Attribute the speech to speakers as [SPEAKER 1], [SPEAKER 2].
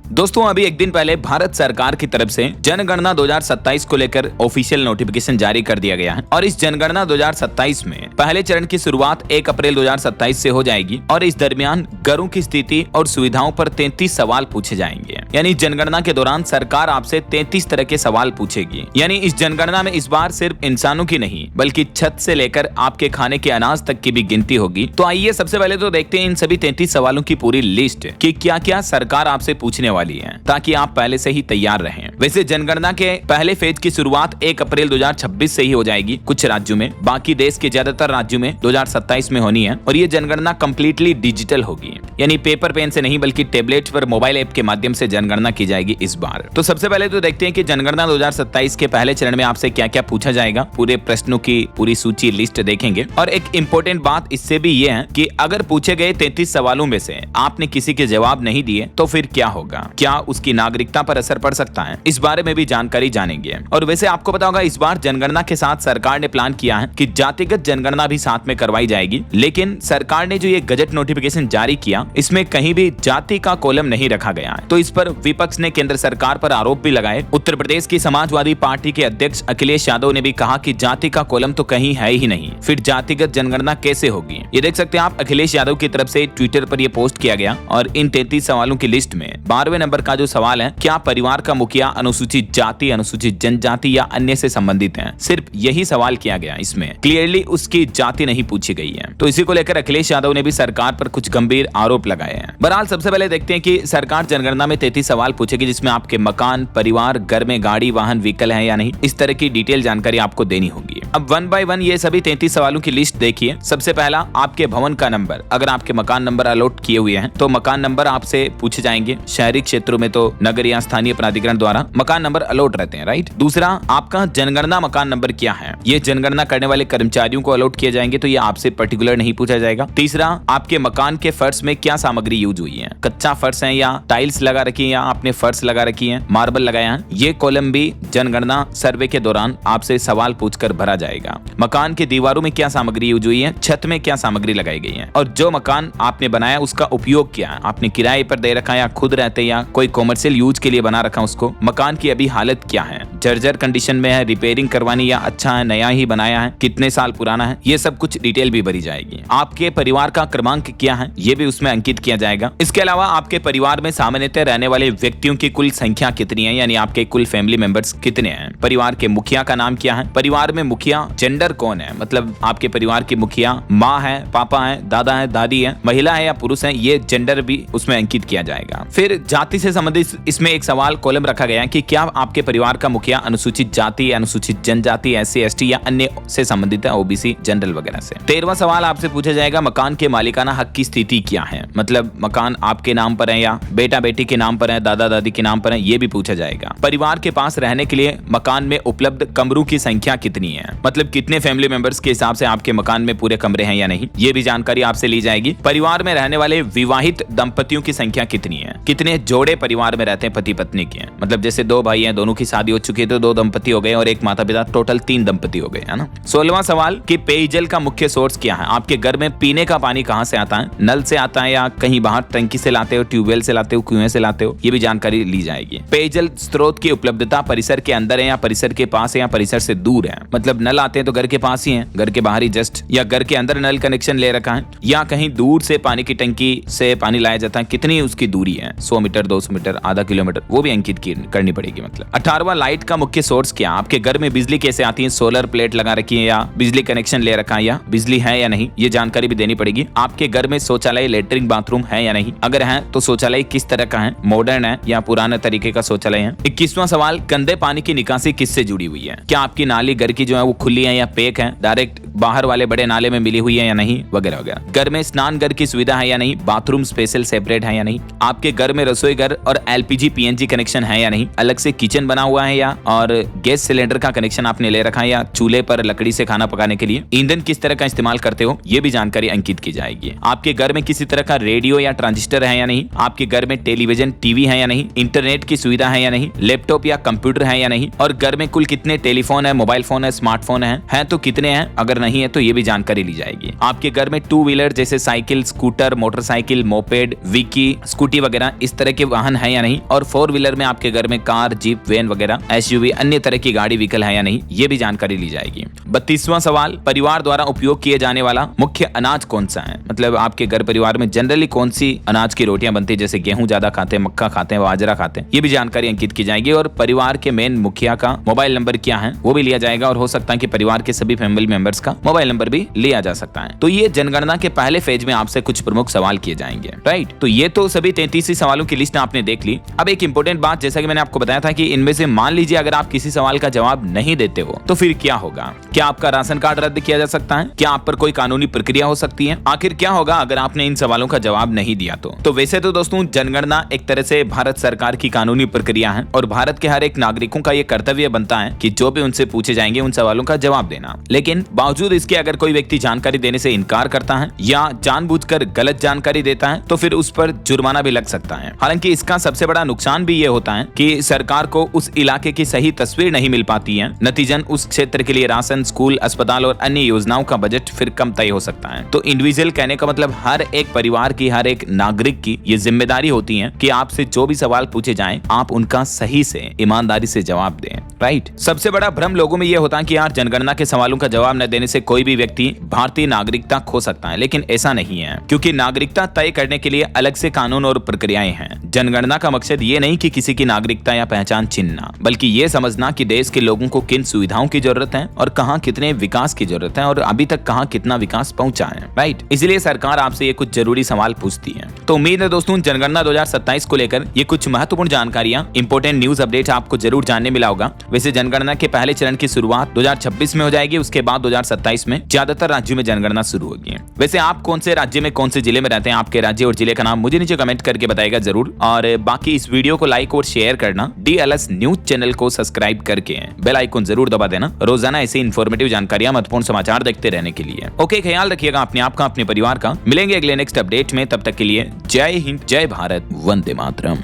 [SPEAKER 1] दोस्तों अभी एक दिन पहले भारत सरकार की तरफ से जनगणना 2027 को लेकर ऑफिशियल नोटिफिकेशन जारी कर दिया गया है और इस जनगणना 2027 में पहले चरण की शुरुआत 1 अप्रैल 2027 से हो जाएगी और इस दरमियान घरों की स्थिति और सुविधाओं पर 33 सवाल पूछे जाएंगे। यानी जनगणना के दौरान सरकार आपसे 33 तरह के सवाल पूछेगी। यानी इस जनगणना में इस बार सिर्फ इंसानों की नहीं बल्कि छत से लेकर आपके खाने के अनाज तक की भी गिनती होगी। तो आइए सबसे पहले तो देखते हैं इन सभी 33 सवालों की पूरी लिस्ट कि क्या क्या सरकार आपसे पूछने वाली है, ताकि आप पहले से ही तैयार रहें। वैसे जनगणना के पहले फेज की शुरुआत 1 अप्रैल 2026 से ही हो जाएगी कुछ राज्यों में, बाकी देश के ज्यादातर राज्यों में 2027 में होनी है और ये जनगणना कंप्लीटली डिजिटल होगी। यानी पेपर पेन से नहीं बल्कि टेबलेट पर मोबाइल ऐप के माध्यम से जनगणना की जाएगी इस बार। तो सबसे पहले तो देखते हैं कि जनगणना 2027 के पहले चरण में आपसे क्या क्या पूछा जाएगा। पूरे प्रश्नों की पूरी सूची लिस्ट देखेंगे और एक इम्पोर्टेंट बात इससे भी ये है कि अगर पूछे गए 33 सवालों में से आपने किसी के जवाब नहीं दिए तो फिर क्या होगा, क्या उसकी नागरिकता पर असर पड़ सकता है, इस बारे में भी जानकारी जानेंगे। और वैसे आपको पता होगा इस बार जनगणना के साथ सरकार ने प्लान किया है कि जातिगत जनगणना भी साथ में करवाई जाएगी। लेकिन सरकार ने जो ये गजट नोटिफिकेशन जारी किया इसमें कहीं भी जाति का कॉलम नहीं रखा गया है। तो इस पर विपक्ष ने केंद्र सरकार पर आरोप भी लगाए। उत्तर प्रदेश की समाजवादी पार्टी के अध्यक्ष अखिलेश यादव ने भी कहा कि जाति का कॉलम तो कहीं है ही नहीं, फिर जातिगत जनगणना कैसे होगी। ये देख सकते हैं आप, अखिलेश यादव की तरफ से ट्विटर पर यह पोस्ट किया गया और इन 33 सवालों की लिस्ट में 12वें नंबर का जो सवाल है, क्या परिवार का मुखिया अनुसूचित जाति, अनुसूचित जनजाति या अन्य से संबंधित है, सिर्फ यही सवाल किया गया। इसमें क्लियरली उसकी जाति नहीं पूछी गई है। तो इसी को लेकर अखिलेश यादव ने भी सरकार पर कुछ गंभीर आरोप लगाए हैं। बहरहाल सबसे पहले देखते हैं कि सरकार जनगणना में 33 सवाल पूछेगी जिसमें आपके मकान, परिवार, घर में गाड़ी, वाहन, व्हीकल है या नहीं, इस तरह की डिटेल जानकारी आपको देनी होगी। अब 1 बाय 1 ये सभी 33 सवालों की लिस्ट देखिए। सबसे पहला आपके भवन का नंबर, अगर आपके मकान नंबर अलॉट किए हुए हैं तो मकान नंबर आपसे पूछे जाएंगे। शहरी क्षेत्रों में तो नगर या स्थानीय प्राधिकरण द्वारा मकान नंबर अलॉट रहते हैं, राइट। दूसरा आपका जनगणना मकान नंबर क्या है, ये जनगणना करने वाले कर्मचारियों को अलॉट किए जाएंगे, तो ये आपसे पर्टिकुलर नहीं पूछा जाएगा। तीसरा आपके मकान के फर्श में क्या सामग्री यूज हुई है, कच्चा फर्श है या टाइल्स लगा रखी है या आपने फर्श लगा रखी है, मार्बल लगाया है, ये कॉलम भी जनगणना सर्वे के दौरान आपसे सवाल पूछकर भरा जाएगा। मकान के दीवारों में क्या सामग्री यूज हुई है, छत में क्या सामग्री लगाई गई है, और जो मकान आपने बनाया उसका उपयोग क्या है, आपने किराए पर दे रखा है या खुद रहते या कोई कॉमर्शियल यूज के लिए बना रखा उसको, मकान की अभी हालत क्या है, जर्जर कंडीशन में है, रिपेयरिंग करवानी या अच्छा है, नया ही बनाया है, कितने साल पुराना है, ये सब कुछ डिटेल भी भरी जाएगी। आपके परिवार का क्रमांक क्या है, ये भी उसमें अंकित किया जाएगा। इसके अलावा आपके परिवार में सामान्यतः रहने वाले व्यक्तियों की कुल संख्या कितनी है, यानी आपके कुल फैमिली मेंबर्स कितने हैं, परिवार के मुखिया का नाम क्या है, परिवार में मुखिया जेंडर कौन है, मतलब आपके परिवार की मुखिया माँ है, पापा है, दादा है, दादी है, महिला है या पुरुष है, ये जेंडर भी उसमें अंकित किया जाएगा। फिर जाति से संबंधित इसमें एक सवाल कॉलम रखा गया है कि क्या आपके परिवार का मुखिया अनुसूचित जाति, अनुसूचित जनजाति, SC ST या अन्य से संबंधित है, OBC जनरल वगैरह से। 13वां सवाल आपसे पूछा जाएगा मकान के मालिकाना हक की स्थिति क्या है, मतलब मकान आपके नाम पर है या बेटा बेटी के नाम पर है, दादा दादी के नाम पर है, ये भी पूछा जाएगा। परिवार के पास रहने के लिए मकान में उपलब्ध कमरों की संख्या कितनी है, मतलब कितने फैमिली मेंबर्स के हिसाब से आपके मकान में पूरे कमरे हैं या नहीं, ये भी जानकारी आपसे ली जाएगी। परिवार में रहने वाले विवाहित दंपतियों की संख्या कितनी है, कितने जोड़े परिवार में रहते हैं पति पत्नी के, मतलब जैसे 2 भाई हैं, दोनों की शादी हो चुकी है तो 2 दंपति हो गए और एक माता पिता, टोटल 3 दंपति हो गए, है ना। 16वां सवाल कि पेयजल का मुख्य सोर्स क्या है, आपके घर में पीने का पानी कहां से आता है, नल से आता है या कहीं बाहर टंकी से लाते हो, ट्यूबवेल से लाते हो, कुएं से लाते हो, ये भी जानकारी ली जाएगी। पेयजल स्रोत की उपलब्धता परिसर के अंदर है या परिसर के पास है या परिसर से दूर है, मतलब नल आते हैं तो घर के पास ही है, घर के बाहर ही जस्ट, या घर के अंदर नल कनेक्शन ले रखा है, या कहीं दूर से पानी की टंकी से पानी लाया जाता है, कितनी उसकी दूरी है, 100 मीटर, 200 मीटर, आधा किलोमीटर, वो भी अंकित करनी पड़ेगी। मतलब 18वां लाइट का मुख्य सोर्स क्या, आपके घर में बिजली कैसे आती है, सोलर प्लेट लगा रखी है या बिजली कनेक्शन ले रखा है या बिजली है या नहीं, ये जानकारी भी देनी पड़ेगी। आपके घर में शौचालय, लेटरिन, बाथरूम है या नहीं, अगर है तो शौचालय किस तरह का है, मॉडर्न है या पुराने तरीके का शौचालय है। 21वां सवाल गंदे पानी की निकासी किससे जुड़ी हुई है, क्या आपकी नाली घर की जो है वो खुली है या पैक है, डायरेक्ट बाहर वाले बड़े नाले में मिली हुई है या नहीं, वगैरह वगैरह। घर में स्नान घर की सुविधा है या नहीं, बाथरूम स्पेशल सेपरेट है या नहीं, आपके घर में रसोई घर और LPG PNG कनेक्शन है या नहीं, अलग से किचन बना हुआ है या और गैस सिलेंडर का कनेक्शन आपने ले रखा है या चूल्हे पर लकड़ी से खाना पकाने के लिए ईंधन किस तरह का इस्तेमाल करते हो, ये भी जानकारी अंकित की जाएगी। आपके घर में किसी तरह का रेडियो या ट्रांजिस्टर है या नहीं, आपके घर में टेलीविजन टीवी है या नहीं, इंटरनेट की सुविधा है या नहीं, लैपटॉप या कंप्यूटर है या नहीं, और घर में कुल कितने टेलीफोन है, मोबाइल फोन है, स्मार्टफोन है तो कितने हैं, अगर नहीं है तो ये भी जानकारी ली जाएगी। आपके घर में टू व्हीलर जैसे cycle, scooter, motorcycle, moped, Vicky, scooty वगैरह इस तरह के वाहन है या नहीं, और फोर व्हीलर में आपके घर में कार, जीप, वैन वगैरह, एसयूवी, अन्य तरह की गाड़ी व्हीकल है या नहीं, ये भी जानकारी ली जाएगी। 32वां सवाल, परिवार द्वारा उपयोग किए जाने वाला मुख्य अनाज कौन सा है, मतलब आपके घर परिवार में जनरली कौन सी अनाज की रोटियां बनती है, जैसे गेहूं ज्यादा खाते हैं, मक्का खाते हैं, बाजरा खाते हैं, ये भी जानकारी अंकित की जाएगी। और परिवार के मेन मुखिया का मोबाइल नंबर क्या है वो भी लिया जाएगा, और हो सकता है कि परिवार के सभी फैमिली मेंबर्स का मोबाइल नंबर भी लिया जा सकता है। तो ये जनगणना के पहले फेज में आपसे कुछ प्रमुख सवाल किए जाएंगे, राइट। तो ये तो सभी 33 सवालों की लिस्ट आपने देख ली। अब एक इंपॉर्टेंट बात, जैसा कि मैंने आपको बताया था कि इनमें से मान लीजिए अगर आप किसी सवाल का जवाब नहीं देते हो तो फिर क्या होगा। क्या आपका राशन कार्ड रद्द किया जा सकता है? क्या आप पर कोई कानूनी प्रक्रिया हो सकती है? आखिर क्या होगा अगर आपने इन सवालों का जवाब नहीं दिया तो वैसे तो दोस्तों जनगणना एक तरह से भारत सरकार की कानूनी प्रक्रिया है और भारत के हर एक नागरिकों का ये कर्तव्य बनता है कि जो भी उनसे पूछे जाएंगे उन सवालों का जवाब देना। लेकिन बावजूद इसके अगर कोई व्यक्ति जानकारी देने से इनकार करता है या जानबूझकर गलत जानकारी देता है तो फिर उस पर जुर्माना भी लग सकता है। हालांकि इसका सबसे बड़ा नुकसान भी ये होता है कि सरकार को उस इलाके की सही तस्वीर नहीं मिल पाती है, नतीजन उस क्षेत्र के लिए राशन, स्कूल, अस्पताल और अन्य योजनाओं का बजट फिर कम तय हो सकता है। तो इंडिविजुअल कहने का मतलब हर एक परिवार की, हर एक नागरिक की ये जिम्मेदारी होती है कि आपसे जो भी सवाल पूछे जाएं आप उनका सही से, ईमानदारी से जवाब दें, राइट। सबसे बड़ा भ्रम लोगों में ये होता है कि यार जनगणना के सवालों का जवाब न देने से कोई भी व्यक्ति भारतीय नागरिकता खो सकता है, लेकिन ऐसा नहीं है, क्योंकि नागरिकता तय करने के लिए अलग से कानून और प्रक्रियाएं हैं। जनगणना का मकसद ये नहीं कि किसी की नागरिकता या पहचान छीनना, बल्कि ये समझना कि देश के लोगों को किन सुविधाओं की जरूरत है और कहां कितने विकास की जरूरत है और अभी तक कहां कितना विकास पहुंचा है, राइट। इसलिए सरकार आपसे ये कुछ जरूरी सवाल पूछती है। तो उम्मीद है दोस्तों जनगणना 2027 को लेकर ये कुछ महत्वपूर्ण जानकारियां, इंपोर्टेंट न्यूज अपडेट आपको जरूर जानने मिला होगा। वैसे जनगणना के पहले चरण की शुरुआत 2026 में हो जाएगी, उसके बाद 2027 में ज्यादातर राज्यों में जनगणना शुरू होगी। वैसे आप कौन से राज्य में, कौन से जिले में रहते हैं, आपके राज्य और जिले का नाम मुझे नीचे कमेंट करके बताएगा जरूर। और बाकी इस वीडियो को लाइक और शेयर करना, DLS न्यूज चैनल को सब्सक्राइब करके बेल आइकन जरूर दबा देना, रोजाना ऐसी इन्फॉर्मेटिव जानकारियां, महत्वपूर्ण समाचार देखते रहने के लिए। ओके, ख्याल रखिएगा अपने आप का, अपने परिवार का। मिलेंगे अगले नेक्स्ट अपडेट में, तब तक के लिए जय हिंद, जय भारत, वंदे मातरम।